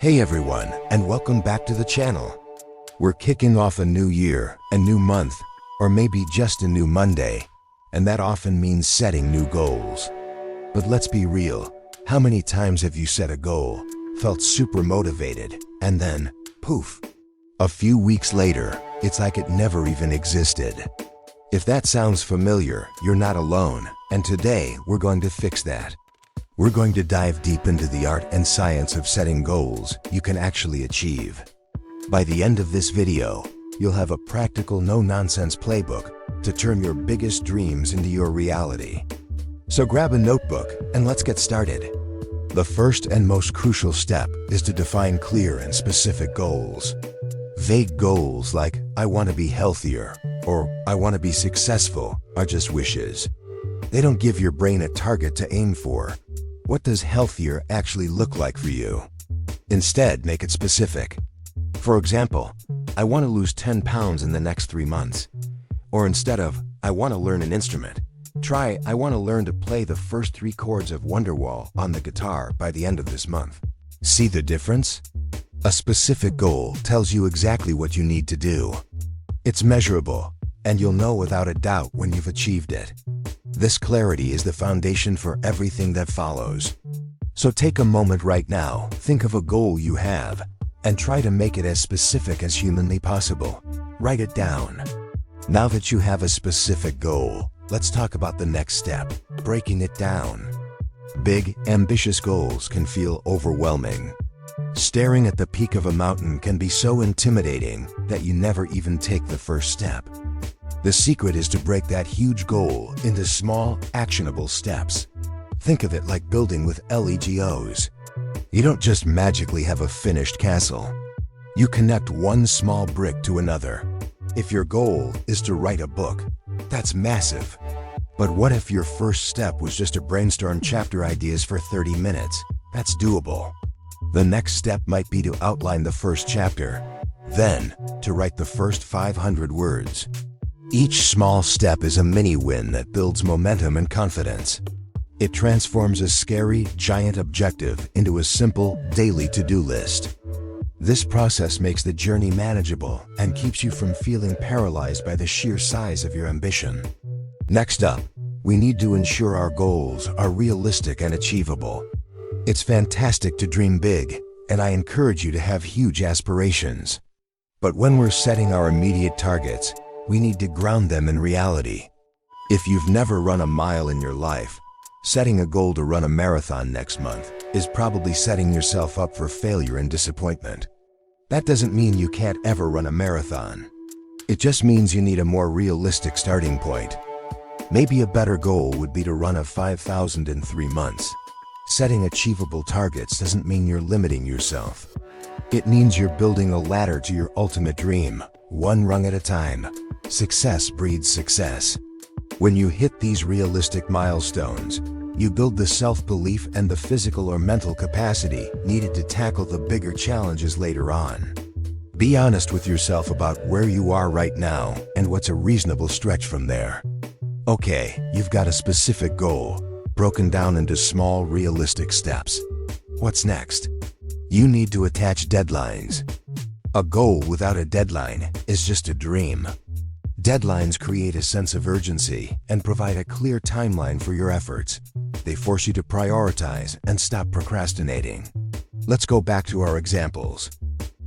Hey everyone, and welcome back to the channel. We're kicking off a new year, a new month, or maybe just a new Monday, and that often means setting new goals. But let's be real, how many times have you set a goal, felt super motivated, and then, poof, a few weeks later, it's like it never even existed? If that sounds familiar, you're not alone, and today we're going to fix that. We're going to dive deep into the art and science of setting goals you can actually achieve. By the end of this video, you'll have a practical, no-nonsense playbook to turn your biggest dreams into your reality. So grab a notebook and let's get started. The first and most crucial step is to define clear and specific goals. Vague goals like, I want to be healthier, or I want to be successful, are just wishes. They don't give your brain a target to aim for. What does healthier actually look like for you? Instead, make it specific. For example, I want to lose 10 pounds in the next 3 months. Or instead of, I want to learn an instrument, try, I want to learn to play the first 3 chords of Wonderwall on the guitar by the end of this month. See the difference? A specific goal tells you exactly what you need to do. It's measurable, and you'll know without a doubt when you've achieved it. This clarity is the foundation for everything that follows. So take a moment right now, think of a goal you have, and try to make it as specific as humanly possible. Write it down. Now that you have a specific goal, let's talk about the next step, breaking it down. Big, ambitious goals can feel overwhelming. Staring at the peak of a mountain can be so intimidating that you never even take the first step. The secret is to break that huge goal into small, actionable steps. Think of it like building with Legos. You don't just magically have a finished castle. You connect one small brick to another. If your goal is to write a book, that's massive. But what if your first step was just to brainstorm chapter ideas for 30 minutes? That's doable. The next step might be to outline the first chapter, then to write the first 500 words. Each small step is a mini win that builds momentum and confidence. It transforms a scary, giant objective into a simple, daily to-do list. This process makes the journey manageable and keeps you from feeling paralyzed by the sheer size of your ambition. Next up, we need to ensure our goals are realistic and achievable. It's fantastic to dream big, and I encourage you to have huge aspirations. But when we're setting our immediate targets, we need to ground them in reality. If you've never run a mile in your life, setting a goal to run a marathon next month is probably setting yourself up for failure and disappointment. That doesn't mean you can't ever run a marathon. It just means you need a more realistic starting point. Maybe a better goal would be to run a 5,000 in 3 months. Setting achievable targets doesn't mean you're limiting yourself. It means you're building a ladder to your ultimate dream, one rung at a time. Success breeds success. When you hit these realistic milestones, you build the self-belief and the physical or mental capacity needed to tackle the bigger challenges later on. Be honest with yourself about where you are right now and what's a reasonable stretch from there. Okay, you've got a specific goal, broken down into small, realistic steps. What's next? You need to attach deadlines. A goal without a deadline is just a dream. Deadlines create a sense of urgency and provide a clear timeline for your efforts. They force you to prioritize and stop procrastinating. Let's go back to our examples.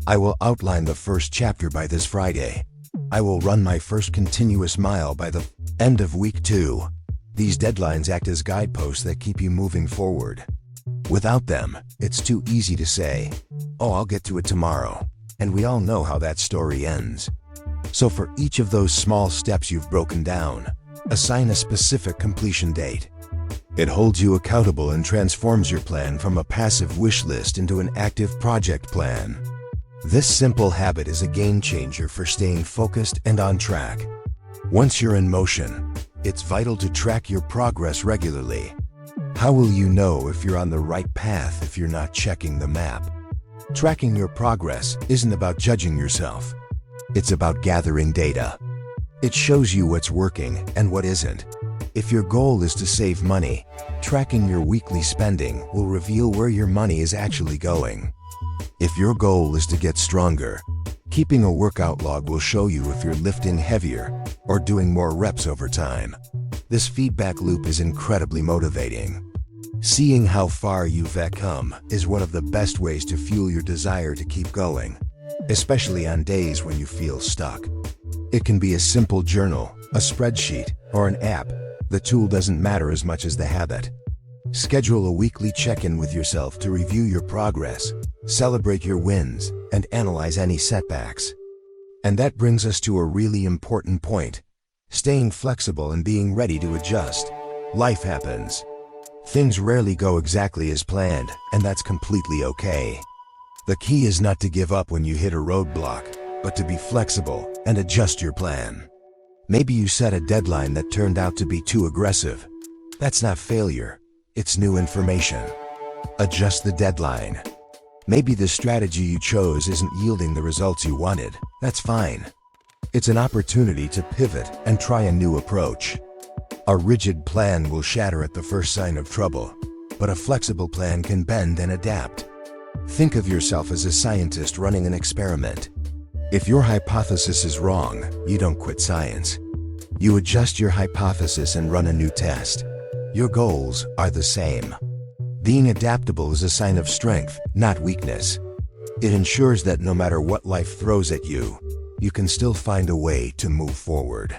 I will outline the first chapter by this Friday. I will run my first continuous mile by the end of week 2. These deadlines act as guideposts that keep you moving forward. Without them, it's too easy to say, "Oh, I'll get to it tomorrow." And we all know how that story ends. So for each of those small steps you've broken down, assign a specific completion date. It holds you accountable and transforms your plan from a passive wish list into an active project plan. This simple habit is a game changer for staying focused and on track. Once you're in motion, it's vital to track your progress regularly. How will you know if you're on the right path if you're not checking the map? Tracking your progress isn't about judging yourself. It's about gathering data. It shows you what's working and what isn't. If your goal is to save money, tracking your weekly spending will reveal where your money is actually going. If your goal is to get stronger, keeping a workout log will show you if you're lifting heavier or doing more reps over time. This feedback loop is incredibly motivating. Seeing how far you've come is one of the best ways to fuel your desire to keep going, especially on days when you feel stuck. It can be a simple journal, a spreadsheet, or an app. The tool doesn't matter as much as the habit. Schedule a weekly check-in with yourself to review your progress, celebrate your wins, and analyze any setbacks. And that brings us to a really important point: staying flexible and being ready to adjust. Life happens. Things rarely go exactly as planned, and that's completely okay. The key is not to give up when you hit a roadblock, but to be flexible and adjust your plan. Maybe you set a deadline that turned out to be too aggressive. That's not failure, it's new information. Adjust the deadline. Maybe the strategy you chose isn't yielding the results you wanted. That's fine. It's an opportunity to pivot and try a new approach. A rigid plan will shatter at the first sign of trouble, but a flexible plan can bend and adapt. Think of yourself as a scientist running an experiment. If your hypothesis is wrong, you don't quit science. You adjust your hypothesis and run a new test. Your goals are the same. Being adaptable is a sign of strength, not weakness. It ensures that no matter what life throws at you, you can still find a way to move forward.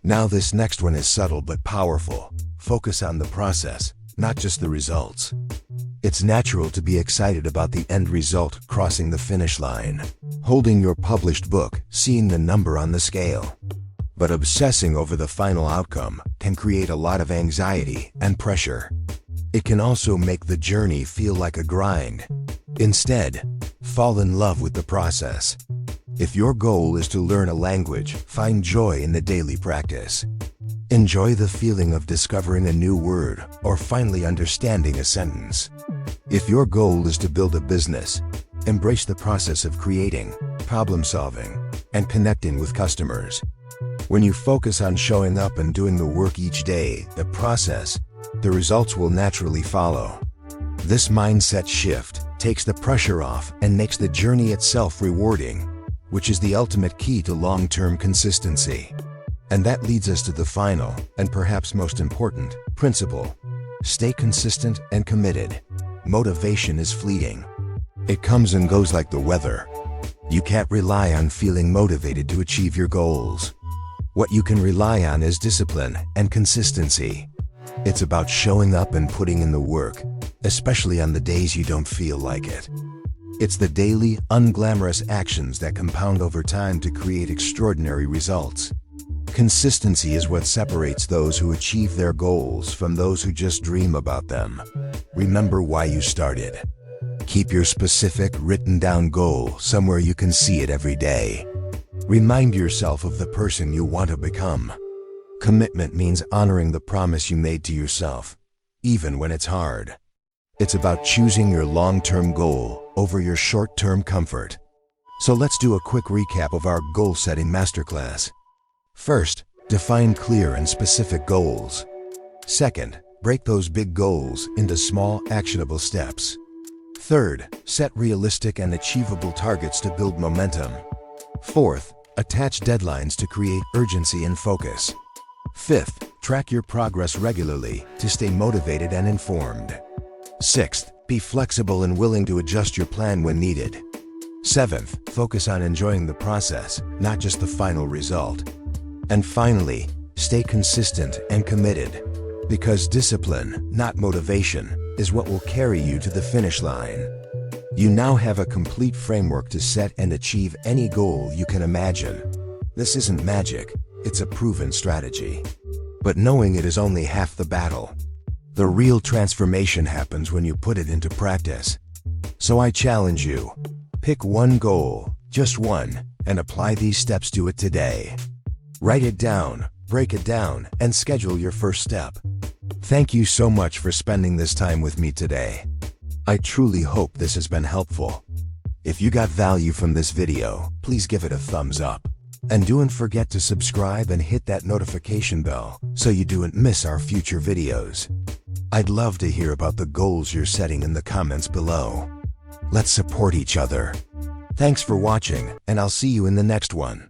Now this next one is subtle but powerful. Focus on the process, not just the results. It's natural to be excited about the end result, crossing the finish line, holding your published book, seeing the number on the scale. But obsessing over the final outcome can create a lot of anxiety and pressure. It can also make the journey feel like a grind. Instead, fall in love with the process. If your goal is to learn a language, find joy in the daily practice. Enjoy the feeling of discovering a new word or finally understanding a sentence. If your goal is to build a business, embrace the process of creating, problem solving, and connecting with customers. When you focus on showing up and doing the work each day, the results will naturally follow. This mindset shift takes the pressure off and makes the journey itself rewarding, which is the ultimate key to long-term consistency. And that leads us to the final, and perhaps most important, principle. Stay consistent and committed. Motivation is fleeting. It comes and goes like the weather. You can't rely on feeling motivated to achieve your goals. What you can rely on is discipline and consistency. It's about showing up and putting in the work, especially on the days you don't feel like it. It's the daily, unglamorous actions that compound over time to create extraordinary results. Consistency is what separates those who achieve their goals from those who just dream about them. Remember why you started. Keep your specific, written-down goal somewhere you can see it every day. Remind yourself of the person you want to become. Commitment means honoring the promise you made to yourself, even when it's hard. It's about choosing your long-term goal over your short-term comfort. So let's do a quick recap of our goal-setting masterclass. First, define clear and specific goals. Second, break those big goals into small, actionable steps. Third, set realistic and achievable targets to build momentum. Fourth, attach deadlines to create urgency and focus. Fifth, track your progress regularly to stay motivated and informed. Sixth, be flexible and willing to adjust your plan when needed. Seventh, focus on enjoying the process, not just the final result. And finally, stay consistent and committed, because discipline, not motivation, is what will carry you to the finish line. You now have a complete framework to set and achieve any goal you can imagine. This isn't magic, it's a proven strategy. But knowing it is only half the battle. The real transformation happens when you put it into practice. So I challenge you, pick one goal, just one, and apply these steps to it today. Write it down, break it down, and schedule your first step. Thank you so much for spending this time with me today. I truly hope this has been helpful. If you got value from this video, please give it a thumbs up. And don't forget to subscribe and hit that notification bell so you don't miss our future videos. I'd love to hear about the goals you're setting in the comments below. Let's support each other. Thanks for watching, and I'll see you in the next one.